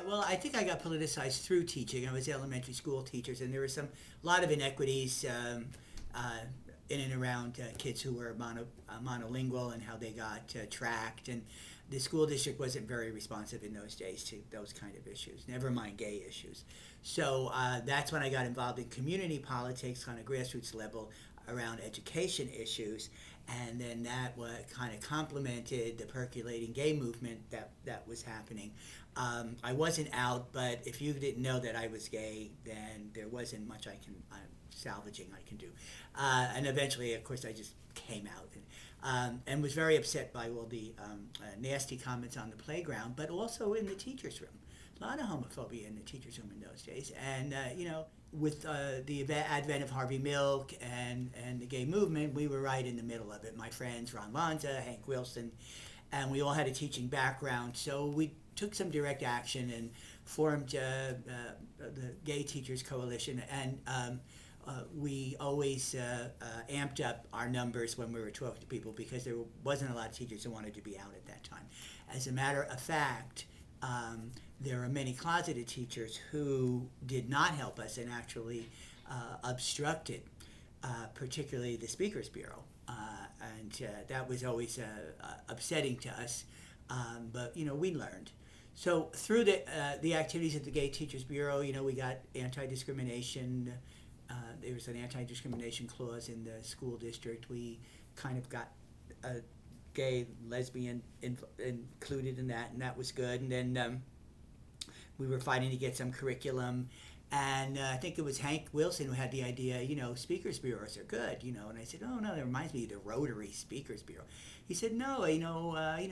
Well, I think I got politicized through teaching. I was elementary school teachers, and there were a lot of inequities in and around kids who were monolingual and how they got tracked. And the school district wasn't very responsive in those days to those kind of issues, never mind gay issues. So that's when I got involved in community politics on a grassroots level around education issues. And then that kind of complemented the percolating gay movement that was happening. I wasn't out, but if you didn't know that I was gay, then there wasn't much salvaging I can do. And eventually, of course, I just came out and was very upset by all the nasty comments on the playground, but also in the teacher's room. A lot of homophobia in the teacher's room in those days. And, with the advent of Harvey Milk and the gay movement, we were right in the middle of it. My friends, Ron Lanza, Hank Wilson, and we all had a teaching background. So we took some direct action and formed the Gay Teachers Coalition. And we always amped up our numbers when we were talking to people because there wasn't a lot of teachers who wanted to be out at that time. As a matter of fact, there are many closeted teachers who did not help us and actually obstructed, particularly the Speakers Bureau. And that was always upsetting to us, but we learned. So through the activities of the Gay Teachers Bureau, we got anti-discrimination. There was an anti-discrimination clause in the school district. We kind of got a gay, lesbian included in that, and that was good. And then we were fighting to get some curriculum. And I think it was Hank Wilson who had the idea, speakers bureaus are good, and I said, oh no, that reminds me of the Rotary Speakers Bureau. He said, no,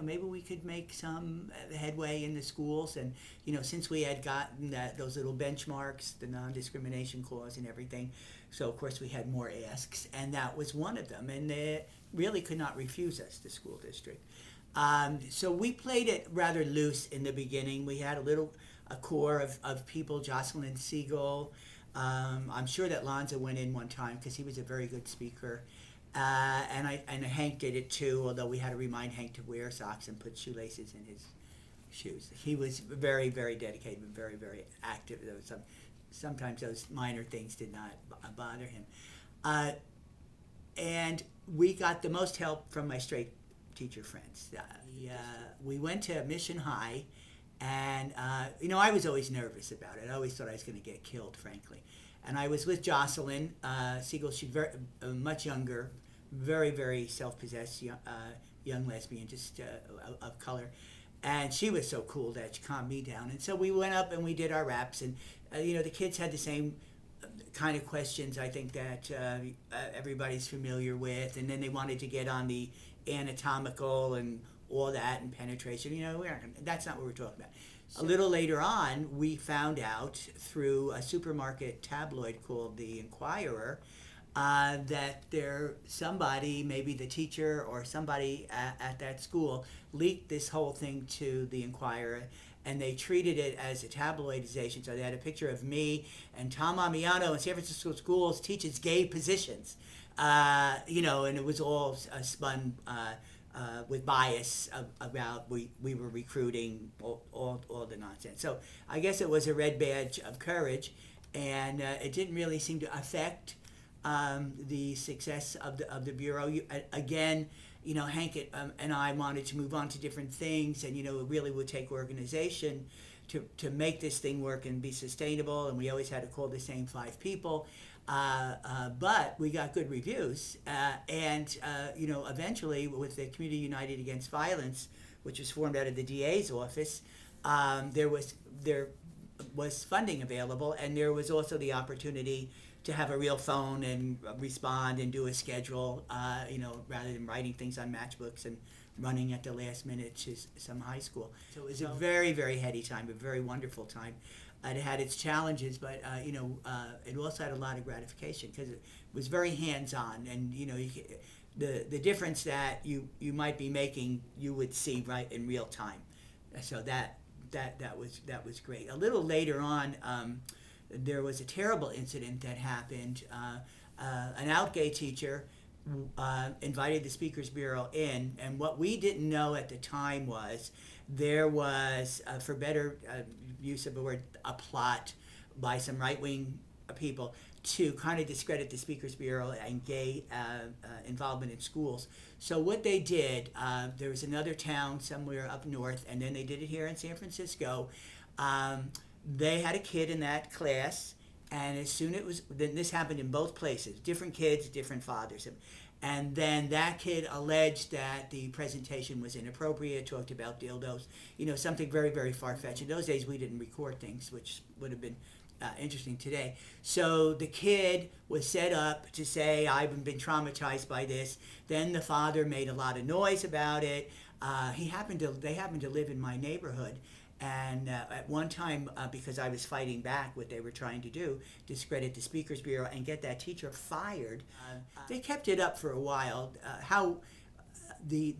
maybe we could make some headway in the schools. And, since we had gotten those little benchmarks, the non-discrimination clause and everything, so of course we had more asks, and that was one of them. And they really could not refuse us, the school district. So we played it rather loose in the beginning. We had a core of people, Jocelyn Siegel. I'm sure that Lanza went in one time because he was a very good speaker. And Hank did it too, although we had to remind Hank to wear socks and put shoelaces in his shoes. He was very, very dedicated and very, very active. There was sometimes those minor things did not bother him. And we got the most help from my straight teacher friends. We went to Mission High. And, I was always nervous about it. I always thought I was going to get killed, frankly. And I was with Jocelyn Siegel. She's much younger, very, very self-possessed young lesbian, just of color. And she was so cool that she calmed me down. And so we went up and we did our raps. And, the kids had the same kind of questions, I think, that everybody's familiar with. And then they wanted to get on the anatomical and all that and penetration. That's not what we're talking about. So, a little later on, we found out through a supermarket tabloid called The Inquirer that somebody, maybe the teacher or somebody at that school, leaked this whole thing to The Inquirer, and they treated it as a tabloidization. So they had a picture of me and Tom Ammiano in San Francisco schools teaches gay positions, and it was all spun with bias about we were recruiting all the nonsense. So I guess it was a red badge of courage, and it didn't really seem to affect the success of the bureau. Hank and I wanted to move on to different things, and it really would take organization to make this thing work and be sustainable. And we always had to call the same 5 people. But we got good reviews, and eventually with the Community United Against Violence, which was formed out of the DA's office, there was funding available, and there was also the opportunity to have a real phone and respond and do a schedule, rather than writing things on matchbooks and running at the last minute to some high school. So it was a very, very heady time, a very wonderful time. It had its challenges, but it also had a lot of gratification because it was very hands-on, and the difference that you might be making, you would see right in real time. So that was great. A little later on, there was a terrible incident that happened. An out gay teacher invited the Speakers Bureau in, and what we didn't know at the time was there was, for better use of the word, a plot by some right-wing people to kind of discredit the Speakers Bureau and gay involvement in schools. So what they did, there was another town somewhere up north, and then they did it here in San Francisco. They had a kid in that class, and as soon as it was, then this happened in both places, different kids, different fathers. And then that kid alleged that the presentation was inappropriate, talked about dildos, something very, very far-fetched. In those days, we didn't record things, which would have been interesting today. So the kid was set up to say, I've been traumatized by this. Then the father made a lot of noise about it. They happened to live in my neighborhood. And at one time, because I was fighting back what they were trying to do, discredit the Speakers Bureau and get that teacher fired, they kept it up for a while. How the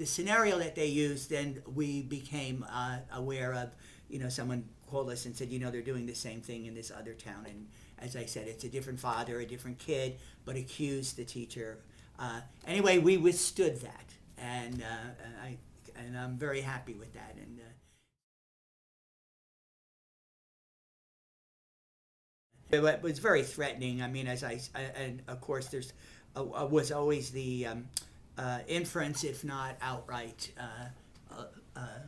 scenario that they used, then we became aware of. Someone called us and said, they're doing the same thing in this other town. And as I said, it's a different father, a different kid, but accused the teacher. Anyway, we withstood that, and I'm very happy with that. And it was very threatening. I mean, and of course, there's was always the inference, if not outright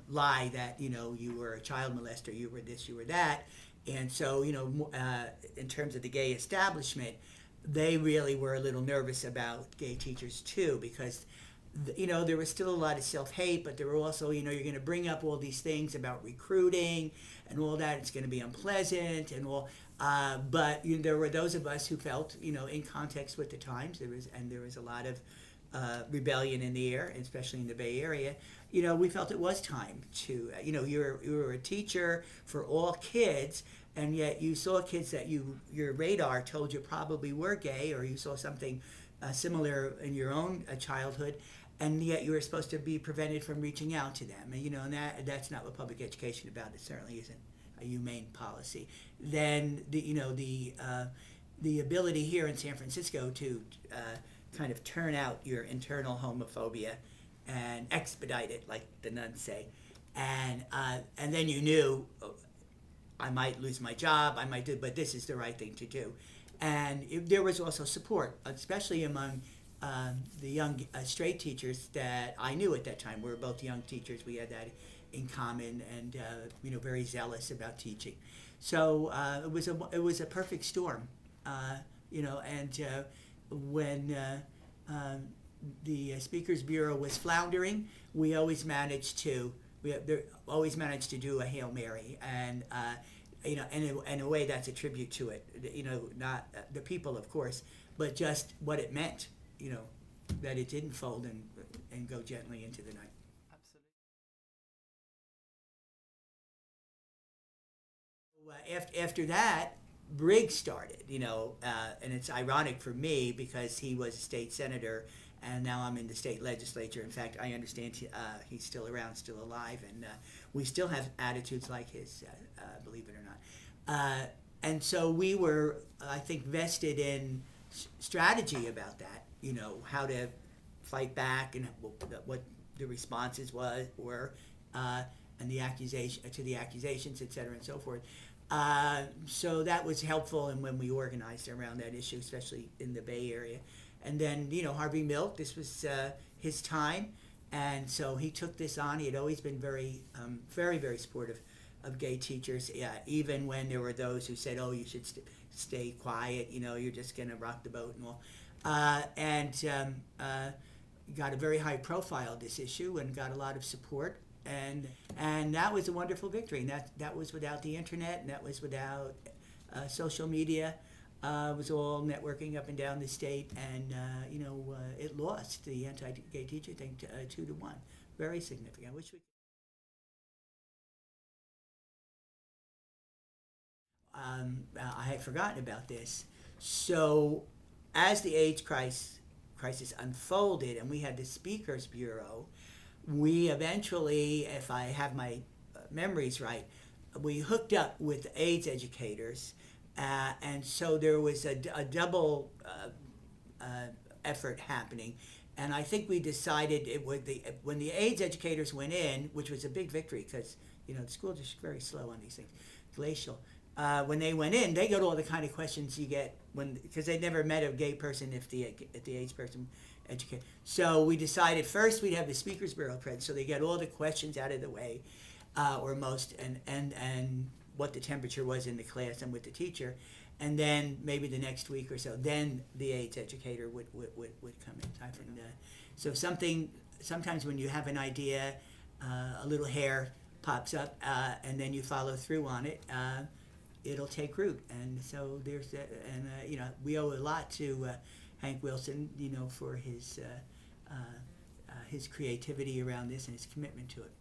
lie, that you were a child molester, you were this, you were that, and so in terms of the gay establishment, they really were a little nervous about gay teachers too, because there was still a lot of self-hate, but there were also, you're going to bring up all these things about recruiting and all that. It's going to be unpleasant and all. But there were those of us who felt, in context with the times, there was a lot of rebellion in the air, especially in the Bay Area. We felt it was time to, you were a teacher for all kids, and yet you saw kids that your radar told you probably were gay, or you saw something similar in your own childhood, and yet you were supposed to be prevented from reaching out to them. And that's not what public education is about. It certainly isn't a humane policy. Then the ability here in San Francisco to kind of turn out your internal homophobia and expedite it, like the nuns say, and then you knew, I might lose my job, I might do, but this is the right thing to do. And there was also support, especially among the young straight teachers that I knew at that time. We were both young teachers. We had that in common, and very zealous about teaching. So it was a perfect storm, and when the Speakers Bureau was floundering, we always managed to do a Hail Mary, and in a way that's a tribute to it. Not the people, of course, but just what it meant. That it didn't fold and go gently into the night. After that, Briggs started, and it's ironic for me because he was a state senator, and now I'm in the state legislature. In fact, I understand he's still around, still alive, and we still have attitudes like his, believe it or not. And so we were, I think, vested in strategy about that, how to fight back and what the responses were, and the accusations, et cetera, and so forth. So that was helpful, and when we organized around that issue, especially in the Bay Area. And then, Harvey Milk, this was his time, and so he took this on. He had always been very, very, very supportive of gay teachers, even when there were those who said, oh, you should stay quiet, you're just going to rock the boat and all. Got a very high profile, this issue, and got a lot of support. And that was a wonderful victory. And that was without the internet, and that was without social media. It was all networking up and down the state, and it lost the anti-gay teacher thing 2-1. Very significant. I wish we. I had forgotten about this. So, as the AIDS crisis unfolded, and we had the Speakers Bureau, we eventually, if I have my memories right, we hooked up with AIDS educators, and so there was a double effort happening. And I think we decided when the AIDS educators went in, which was a big victory because the school district very slow on these things, glacial. When they went in, they got all the kind of questions you get because they'd never met a gay person if the AIDS person educated. So we decided first we'd have the Speakers Bureau present, so they get all the questions out of the way, or most, and what the temperature was in the class and with the teacher. And then maybe the next week or so, then the AIDS educator would come in. I think so sometimes when you have an idea, a little hair pops up, and then you follow through on it. It'll take root, and so we owe a lot to Hank Wilson, for his creativity around this and his commitment to it.